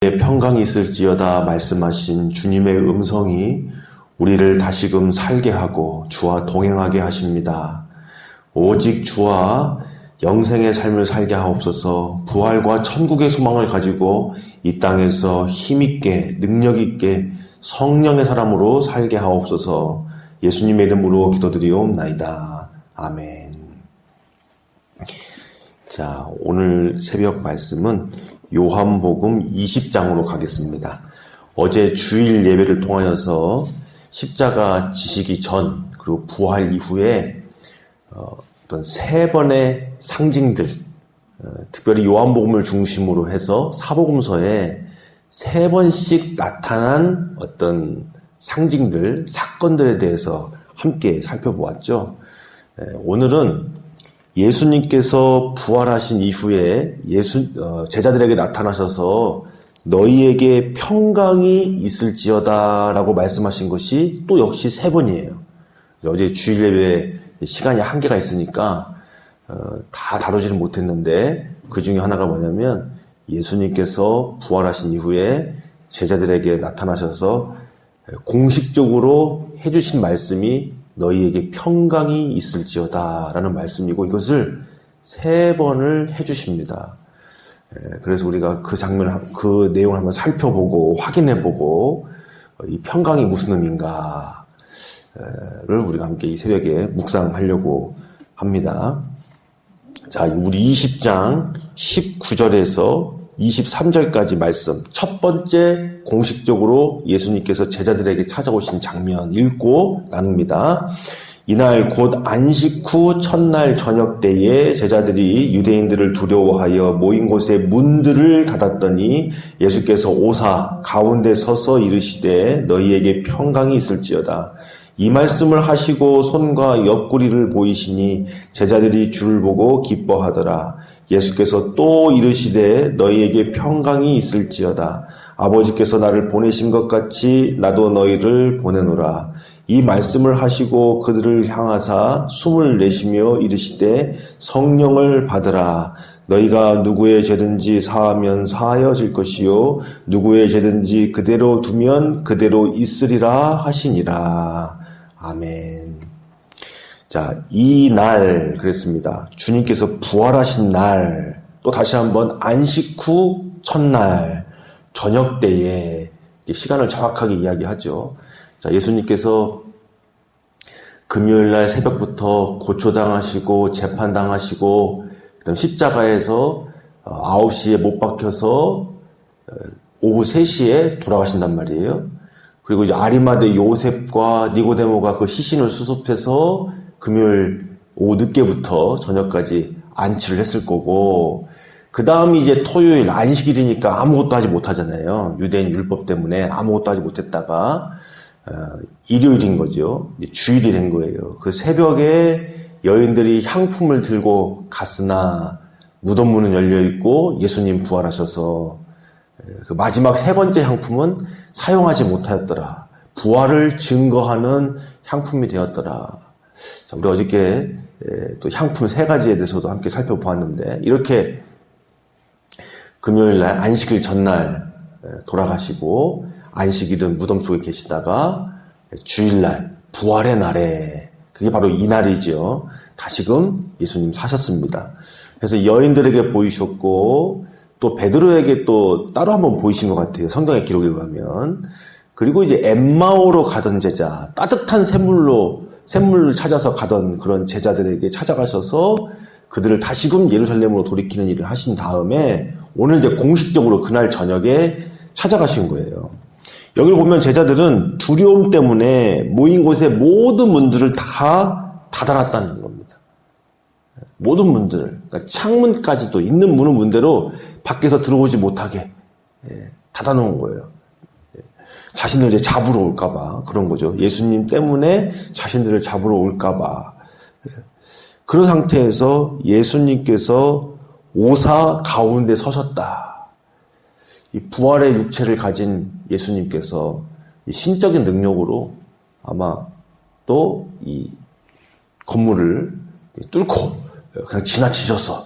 평강이 있을지어다 말씀하신 주님의 음성이 우리를 다시금 살게 하고 주와 동행하게 하십니다. 오직 주와 영생의 삶을 살게 하옵소서. 부활과 천국의 소망을 가지고 이 땅에서 힘있게 능력있게 성령의 사람으로 살게 하옵소서. 예수님의 이름으로 기도드리옵나이다. 아멘. 자, 오늘 새벽 말씀은 요한복음 20장으로 가겠습니다. 어제 주일 예배를 통하여서 십자가 지시기 전 그리고 부활 이후에 어떤 세 번의 상징들, 특별히 요한복음을 중심으로 해서 사복음서에 세 번씩 나타난 어떤 상징들, 사건들에 대해서 함께 살펴보았죠. 오늘은 예수님께서 부활하신 이후에 제자들에게 나타나셔서 너희에게 평강이 있을지어다 라고 말씀하신 것이 또 역시 세 번이에요. 어제 주일 예배 시간이 한계가 있으니까 다 다루지는 못했는데 그 중에 하나가 뭐냐면 예수님께서 부활하신 이후에 제자들에게 나타나셔서 공식적으로 해주신 말씀이 너희에게 평강이 있을지어다 라는 말씀이고 이것을 세 번을 해주십니다. 그래서 우리가 그 그 내용을 한번 살펴보고 확인해보고 이 평강이 무슨 의미인가를 우리가 함께 이 새벽에 묵상하려고 합니다. 자, 우리 20장 19절에서 23절까지 말씀, 첫 번째 공식적으로 예수님께서 제자들에게 찾아오신 장면 읽고 나눕니다. 이날 곧 안식 후 첫날 저녁 때에 제자들이 유대인들을 두려워하여 모인 곳에 문들을 닫았더니 예수께서 오사 가운데 서서 이르시되 너희에게 평강이 있을지어다. 이 말씀을 하시고 손과 옆구리를 보이시니 제자들이 주를 보고 기뻐하더라. 예수께서 또 이르시되 너희에게 평강이 있을지어다. 아버지께서 나를 보내신 것 같이 나도 너희를 보내노라. 이 말씀을 하시고 그들을 향하사 숨을 내쉬며 이르시되 성령을 받으라. 너희가 누구의 죄든지 사하면 사하여질 것이요 누구의 죄든지 그대로 두면 그대로 있으리라 하시니라. 아멘. 자, 이 날 그랬습니다. 주님께서 부활하신 날, 또 다시 한번 안식 후 첫날 저녁 때에 시간을 정확하게 이야기하죠. 자, 예수님께서 금요일 날 새벽부터 고초당하시고 재판당하시고 그다음 십자가에서 9시에 못 박혀서 오후 3시에 돌아가신단 말이에요. 그리고 이제 아리마대 요셉과 니고데모가 그 시신을 수습해서 금요일 오후 늦게부터 저녁까지 안치를 했을 거고, 그 다음이 이제 토요일 안식일이니까 아무것도 하지 못하잖아요. 유대인 율법 때문에 아무것도 하지 못했다가 일요일인 거죠. 주일이 된 거예요. 그 새벽에 여인들이 향품을 들고 갔으나 무덤 문은 열려 있고 예수님 부활하셔서 그 마지막 세 번째 향품은 사용하지 못하였더라. 부활을 증거하는 향품이 되었더라. 자, 우리 어저께 또 향품 3가지에 대해서도 함께 살펴보았는데, 이렇게 금요일날 안식일 전날 돌아가시고 안식일은 무덤 속에 계시다가 주일날 부활의 날에, 그게 바로 이 날이죠. 다시금 예수님 사셨습니다. 그래서 여인들에게 보이셨고 또 베드로에게 또 따로 한번 보이신 것 같아요. 성경의 기록에 의하면. 그리고 이제 엠마오로 가던 제자, 따뜻한 샘물을 찾아서 가던 그런 제자들에게 찾아가셔서 그들을 다시금 예루살렘으로 돌이키는 일을 하신 다음에 오늘 이제 공식적으로 그날 저녁에 찾아가신 거예요. 여기를 보면 제자들은 두려움 때문에 모인 곳에 모든 문들을 다 닫아놨다는 겁니다. 모든 문들을, 그러니까 창문까지도 있는 문은 문대로 밖에서 들어오지 못하게 닫아놓은 거예요. 자신들 이제 잡으러 올까봐 그런 거죠. 예수님 때문에 자신들을 잡으러 올까봐. 그런 상태에서 예수님께서 오사 가운데 서셨다. 이 부활의 육체를 가진 예수님께서 이 신적인 능력으로 아마 또 이 건물을 뚫고 그냥 지나치셔서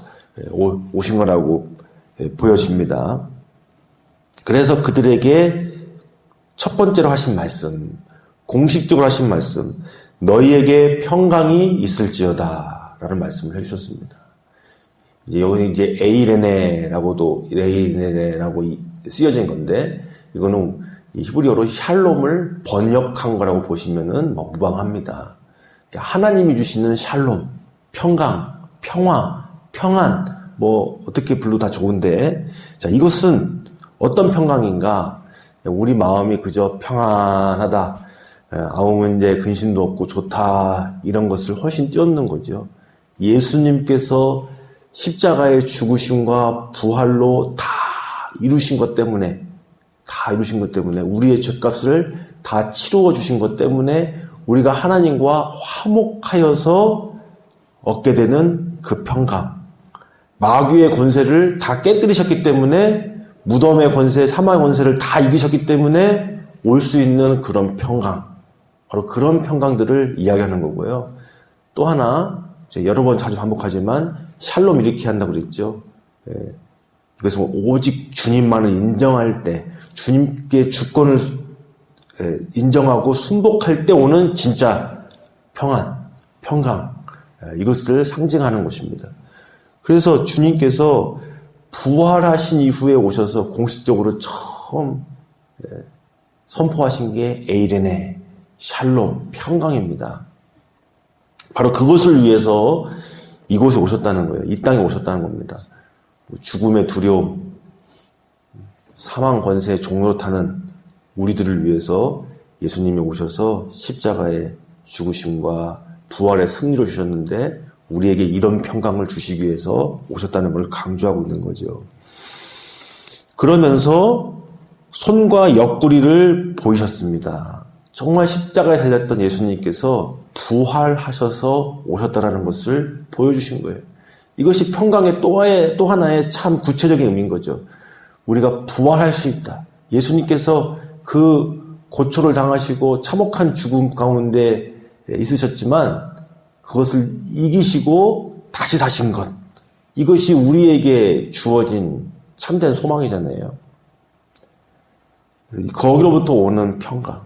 오신 거라고 보여집니다. 그래서 그들에게 첫 번째로 하신 말씀, 공식적으로 하신 말씀, 너희에게 평강이 있을지어다 라는 말씀을 해주셨습니다. 이제 여기 이제 에이레네라고 쓰여진 건데, 이거는 히브리어로 샬롬을 번역한 거라고 보시면은 무방합니다. 하나님이 주시는 샬롬, 평강, 평화, 평안, 어떻게 불러도 다 좋은데, 자, 이것은 어떤 평강인가? 우리 마음이 그저 평안하다, 아무 문제 근심도 없고 좋다, 이런 것을 훨씬 뛰어넘는 거죠. 예수님께서 십자가의 죽으심과 부활로 다 이루신 것 때문에, 우리의 죄값을 다 치루어 주신 것 때문에 우리가 하나님과 화목하여서 얻게 되는 그 평강. 마귀의 권세를 다 깨뜨리셨기 때문에, 무덤의 권세, 사망의 권세를 다 이기셨기 때문에 올 수 있는 그런 평강. 바로 그런 평강들을 이야기하는 거고요. 또 하나, 여러 번 자주 반복하지만 샬롬 이렇게 한다고 그랬죠. 이것은 오직 주님만을 인정할 때, 주님께 주권을 인정하고 순복할 때 오는 진짜 평안, 평강, 이것을 상징하는 것입니다. 그래서 주님께서 부활하신 이후에 오셔서 공식적으로 처음 선포하신 게 에이레네, 샬롬, 평강입니다. 바로 그것을 위해서 이곳에 오셨다는 거예요. 이 땅에 오셨다는 겁니다. 죽음의 두려움, 사망 권세의 종로로 타는 우리들을 위해서 예수님이 오셔서 십자가의 죽으심과 부활의 승리를 주셨는데, 우리에게 이런 평강을 주시기 위해서 오셨다는 걸 강조하고 있는 거죠. 그러면서 손과 옆구리를 보이셨습니다. 정말 십자가에 달렸던 예수님께서 부활하셔서 오셨다는 것을 보여주신 거예요. 이것이 평강의 또 하나의 참 구체적인 의미인 거죠. 우리가 부활할 수 있다. 예수님께서 그 고초를 당하시고 참혹한 죽음 가운데 있으셨지만 그것을 이기시고 다시 사신 것. 이것이 우리에게 주어진 참된 소망이잖아요. 거기로부터 오는 평강.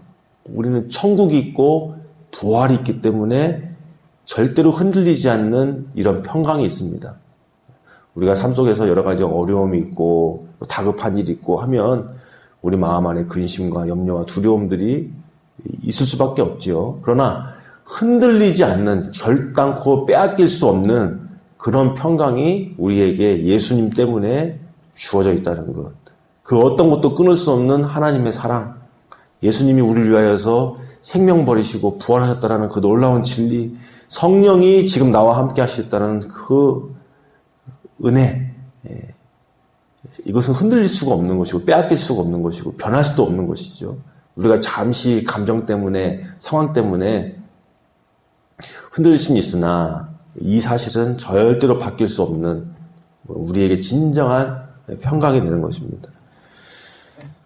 우리는 천국이 있고 부활이 있기 때문에 절대로 흔들리지 않는 이런 평강이 있습니다. 우리가 삶 속에서 여러 가지 어려움이 있고 다급한 일이 있고 하면 우리 마음 안에 근심과 염려와 두려움들이 있을 수밖에 없지요. 그러나 흔들리지 않는, 결단코 빼앗길 수 없는 그런 평강이 우리에게 예수님 때문에 주어져 있다는 것. 그 어떤 것도 끊을 수 없는 하나님의 사랑. 예수님이 우리를 위하여서 생명 버리시고 부활하셨다는 그 놀라운 진리. 성령이 지금 나와 함께 하시겠다는 그 은혜. 이것은 흔들릴 수가 없는 것이고 빼앗길 수가 없는 것이고 변할 수도 없는 것이죠. 우리가 잠시 감정 때문에, 상황 때문에 흔들릴 수는 있으나 이 사실은 절대로 바뀔 수 없는 우리에게 진정한 평강이 되는 것입니다.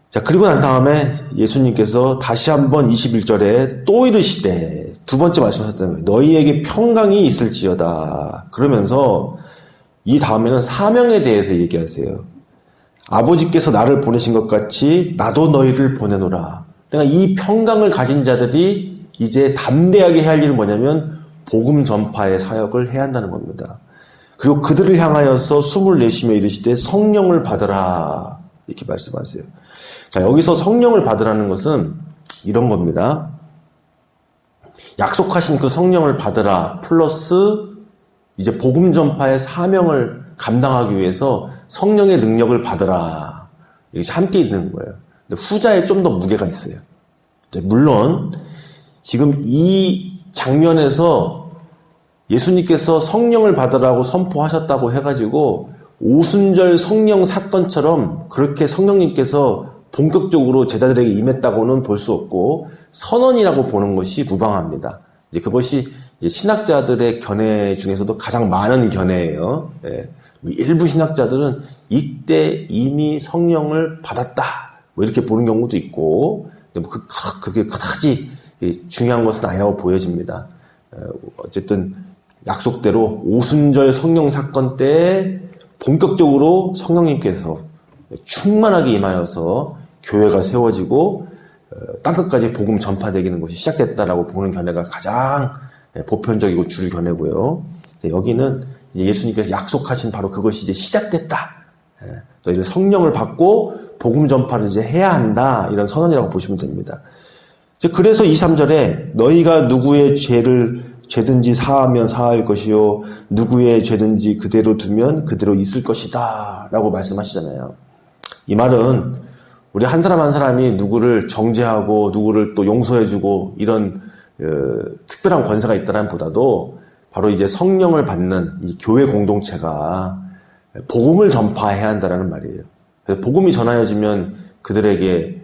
자, 그리고 난 다음에 예수님께서 다시 한번 21절에 또 이르시되, 두 번째 말씀하셨다는 거예요. 너희에게 평강이 있을지어다. 그러면서 이 다음에는 사명에 대해서 얘기하세요. 아버지께서 나를 보내신 것 같이 나도 너희를 보내노라. 그러니까 이 평강을 가진 자들이 이제 담대하게 해야 할 일은 뭐냐면 복음 전파의 사역을 해야 한다는 겁니다. 그리고 그들을 향하여서 숨을 내쉬며 이르시되 성령을 받으라. 이렇게 말씀하세요. 자, 여기서 성령을 받으라는 것은 이런 겁니다. 약속하신 그 성령을 받으라 플러스 이제 복음 전파의 사명을 감당하기 위해서 성령의 능력을 받으라. 이게 함께 있는 거예요. 근데 후자에 좀 더 무게가 있어요. 물론 지금 이 장면에서 예수님께서 성령을 받으라고 선포하셨다고 해가지고 오순절 성령 사건처럼 그렇게 성령님께서 본격적으로 제자들에게 임했다고는 볼 수 없고 선언이라고 보는 것이 무방합니다. 이제 그것이 이제 신학자들의 견해 중에서도 가장 많은 견해예요. 예. 일부 신학자들은 이때 이미 성령을 받았다, 이렇게 보는 경우도 있고, 그게 그다지 중요한 것은 아니라고 보여집니다. 어쨌든 약속대로 오순절 성령 사건 때 본격적으로 성령님께서 충만하게 임하여서 교회가 세워지고 땅끝까지 복음 전파되기는 것이 시작됐다라고 보는 견해가 가장 보편적이고 주류 견해고요. 여기는 이제 예수님께서 약속하신 바로 그것이 이제 시작됐다. 너희는 성령을 받고 복음 전파를 이제 해야 한다. 이런 선언이라고 보시면 됩니다. 그래서 23절에 너희가 누구의 죄든지 사하면 사할 것이요 누구의 죄든지 그대로 두면 그대로 있을 것이다 라고 말씀하시잖아요. 이 말은 우리 한 사람 한 사람이 누구를 정죄하고 누구를 또 용서해주고 이런 특별한 권세가 있다는 보다도 바로 이제 성령을 받는 이 교회 공동체가 복음을 전파해야 한다는 말이에요. 그래서 복음이 전하여지면 그들에게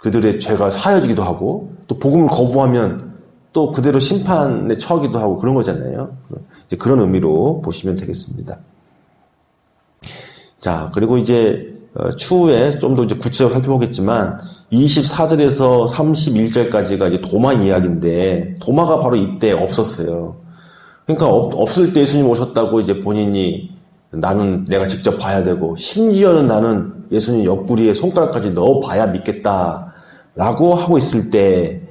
그들의 죄가 사여지기도 하고 또 복음을 거부하면 또 그대로 심판에 처하기도 하고 그런 거잖아요. 이제 그런 의미로 보시면 되겠습니다. 자, 그리고 이제 추후에 좀 더 이제 구체적으로 살펴보겠지만 24절에서 31절까지가 이제 도마 이야기인데 도마가 바로 이때 없었어요. 그러니까 없을 때 예수님 오셨다고 이제 본인이 나는 내가 직접 봐야 되고 심지어는 나는 예수님 옆구리에 손가락까지 넣어봐야 믿겠다라고 하고 있을 때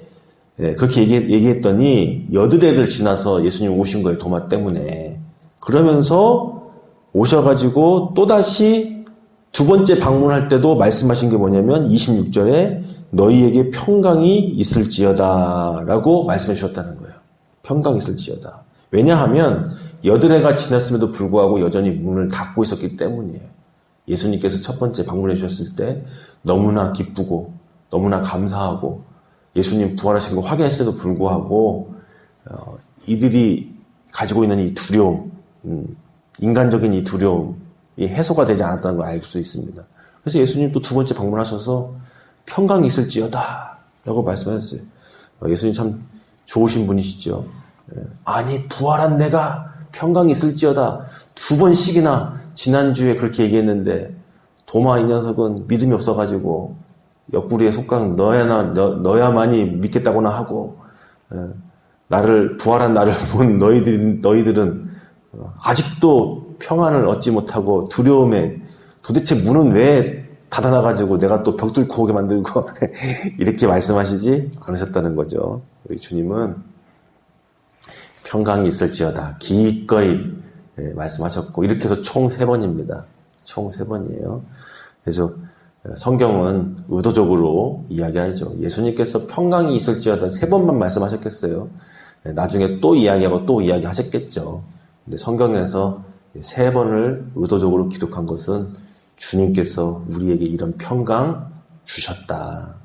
그렇게 얘기했더니 여드레를 지나서 예수님 오신 거예요. 도마 때문에. 그러면서 오셔가지고 또다시 두 번째 방문할 때도 말씀하신 게 뭐냐면 26절에 너희에게 평강이 있을지어다 라고 말씀해 주셨다는 거예요. 평강이 있을지어다. 왜냐하면 여드레가 지났음에도 불구하고 여전히 문을 닫고 있었기 때문이에요. 예수님께서 첫 번째 방문해 주셨을 때 너무나 기쁘고 너무나 감사하고 예수님 부활하신 거 확인했음에도 불구하고 이들이 가지고 있는 이 두려움, 인간적인 이 두려움이 해소가 되지 않았다는 걸 알 수 있습니다. 그래서 예수님 또 두 번째 방문하셔서 평강이 있을지어다 라고 말씀하셨어요. 예수님 참 좋으신 분이시죠. 아니 부활한 내가 평강이 있을지어다 두 번씩이나 지난주에 그렇게 얘기했는데 도마 이 녀석은 믿음이 없어가지고 옆구리에 손가락 넣어야만이 믿겠다고나 하고 부활한 나를 본 너희들은 아직도 평안을 얻지 못하고 두려움에 도대체 문은 왜 닫아놔가지고 내가 또 벽 뚫고 오게 만들고 이렇게 말씀하시지 않으셨다는 거죠. 우리 주님은 평강이 있을지어다 기꺼이 말씀하셨고 이렇게 해서 총 3번입니다. 총 3번이에요. 그래서 성경은 의도적으로 이야기하죠. 예수님께서 평강이 있을지어다 3번만 말씀하셨겠어요. 나중에 또 이야기하고 또 이야기하셨겠죠. 근데 성경에서 3번을 의도적으로 기록한 것은 주님께서 우리에게 이런 평강 주셨다.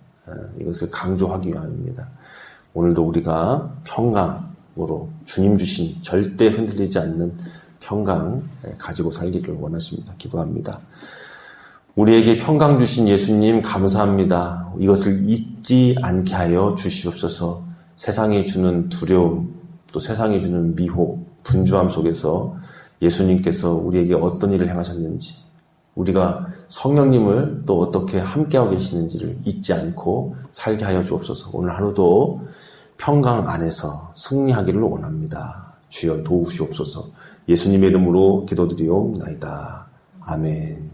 이것을 강조하기 위함입니다. 오늘도 우리가 평강으로 주님 주신 절대 흔들리지 않는 평강 가지고 살기를 원하십니다. 기도합니다. 우리에게 평강 주신 예수님 감사합니다. 이것을 잊지 않게 하여 주시옵소서. 세상이 주는 두려움, 또 세상이 주는 미혹, 분주함 속에서 예수님께서 우리에게 어떤 일을 행하셨는지, 우리가 성령님을 또 어떻게 함께하고 계시는지를 잊지 않고 살게 하여 주옵소서. 오늘 하루도 평강 안에서 승리하기를 원합니다. 주여 도우시옵소서. 예수님의 이름으로 기도드리옵나이다. 아멘.